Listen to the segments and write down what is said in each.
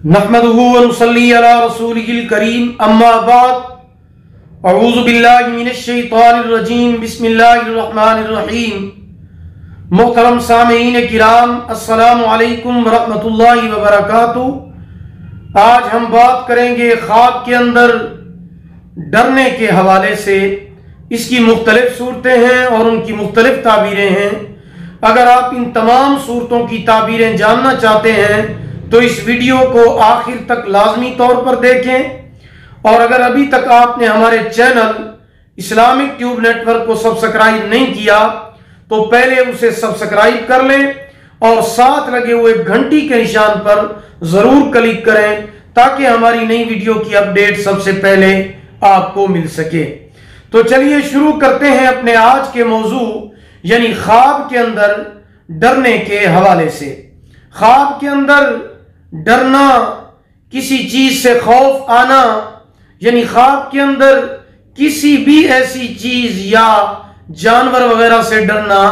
नहमदुहु व नुसल्ली अला रसूलिहिल करीम अम्मा बाद अऊज़ु बिल्लाहि मिनश शैतानिर रजीम बिस्मिल्लाहिर रहमानिर रहीम। मोहतरम सामीईन किराम, अस्सलामु अलैकुम व रहमतुल्लाहि व बरकातुहू। आज हम बात करेंगे ख्वाब के अंदर डरने के हवाले से। इसकी मुख्तलिफ सूरतें हैं और उनकी मुख्तलिफ ताबीरें हैं। अगर आप इन तमाम सूरतों की ताबीरें जानना चाहते हैं तो इस वीडियो को आखिर तक लाजमी तौर पर देखें। और अगर अभी तक आपने हमारे चैनल इस्लामिक ट्यूब नेटवर्क को सब्सक्राइब नहीं किया तो पहले उसे सब्सक्राइब कर लें और साथ लगे हुए घंटी के निशान पर जरूर क्लिक करें ताकि हमारी नई वीडियो की अपडेट सबसे पहले आपको मिल सके। तो चलिए शुरू करते हैं अपने आज के मौजू यानी ख्वाब के अंदर डरने के हवाले से। ख्वाब के अंदर डरना, किसी चीज से खौफ आना, यानी ख्वाब के अंदर किसी भी ऐसी चीज या जानवर वगैरह से डरना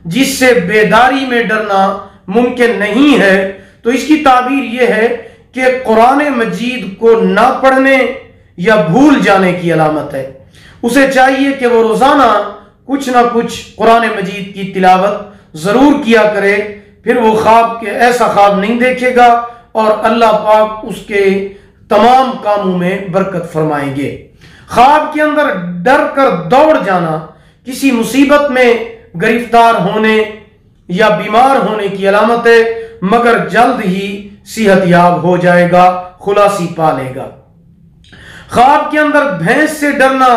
जिससे बेदारी में डरना मुमकिन नहीं है, तो इसकी ताबीर यह है कि कुरान मजीद को ना पढ़ने या भूल जाने की अलामत है। उसे चाहिए कि वो रोजाना कुछ ना कुछ कुरान मजीद की तिलावत जरूर किया करे, फिर वो ख्वाब के ऐसा ख्वाब नहीं देखेगा और अल्लाह पाक उसके तमाम कामों में बरकत फरमाएंगे। ख्वाब के अंदर डर कर दौड़ जाना किसी मुसीबत में गिरफ्तार होने या बीमार होने की अलामत है, मगर जल्द ही सेहतयाब हो जाएगा, खुलासी पा लेगा। ख्वाब के अंदर भैंस से डरना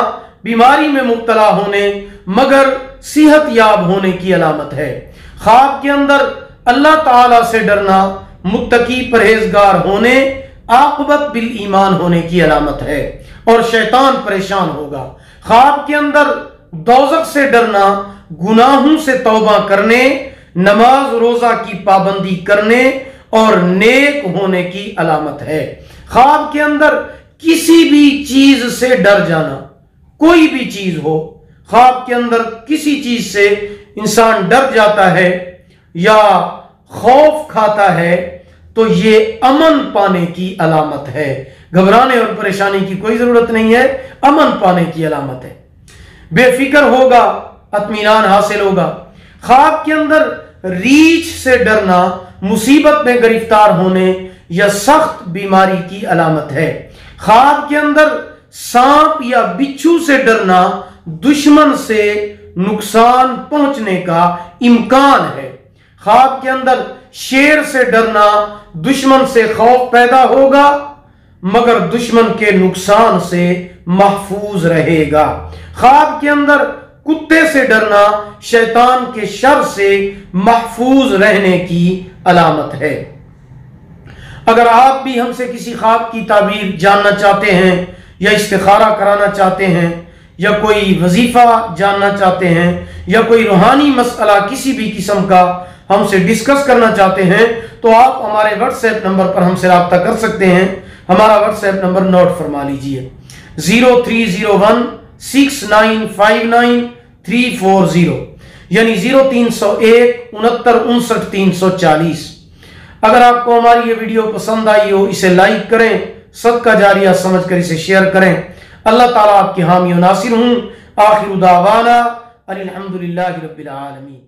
बीमारी में मुब्तला होने मगर सेहतयाब होने की अलामत है। ख्वाब के अंदर अल्लाह ताला से डरना मुत्तकी परहेजगार होने, आक़िबत बिल ईमान होने की अलामत है और शैतान परेशान होगा। ख्वाब के अंदर दोज़ख से डरना गुनाहों से तौबा करने, नमाज रोजा की पाबंदी करने और नेक होने की अलामत है। ख्वाब के अंदर किसी भी चीज से डर जाना, कोई भी चीज हो, ख्वाब के अंदर किसी चीज से इंसान डर जाता है या खौफ खाता है तो ये अमन पाने की अलामत है। घबराने और परेशानी की कोई जरूरत नहीं है, अमन पाने की अलामत है। बेफिक्र होगा, इत्मीनान हासिल होगा। ख्वाब के अंदर रीछ से डरना मुसीबत में गिरफ्तार होने या सख्त बीमारी की अलामत है। ख्वाब के अंदर सांप या बिच्छू से डरना दुश्मन से नुकसान पहुंचने का इम्कान है। ख्वाब के अंदर शेर से डरना दुश्मन से खौफ पैदा होगा मगर दुश्मन के नुकसान से महफूज रहेगा। ख्वाब के अंदर कुत्ते से डरना शैतान के शर से महफूज रहने की अलामत है। अगर आप भी हमसे किसी ख्वाब की ताबीर जानना चाहते हैं या इस्तिखारा कराना चाहते हैं या कोई वजीफा जानना चाहते हैं या कोई रूहानी मसला किसी भी किस्म का हमसे डिस्कस करना चाहते हैं तो आप हमारे व्हाट्सएप नंबर पर हमसे रब्ता कर सकते हैं। हमारा व्हाट्सएप नंबर नोट फरमा लीजिए 03016959 यानी 0301 69 59 340। अगर आपको हमारी ये वीडियो पसंद आई हो इसे लाइक करें, सदका जारिया समझकर इसे शेयर करें। अल्लाह ताला आपके हामी और नासिर हूं। आखिर दावाना अनिल हम्दुलिल्लाहि रब्बिल आलमीन।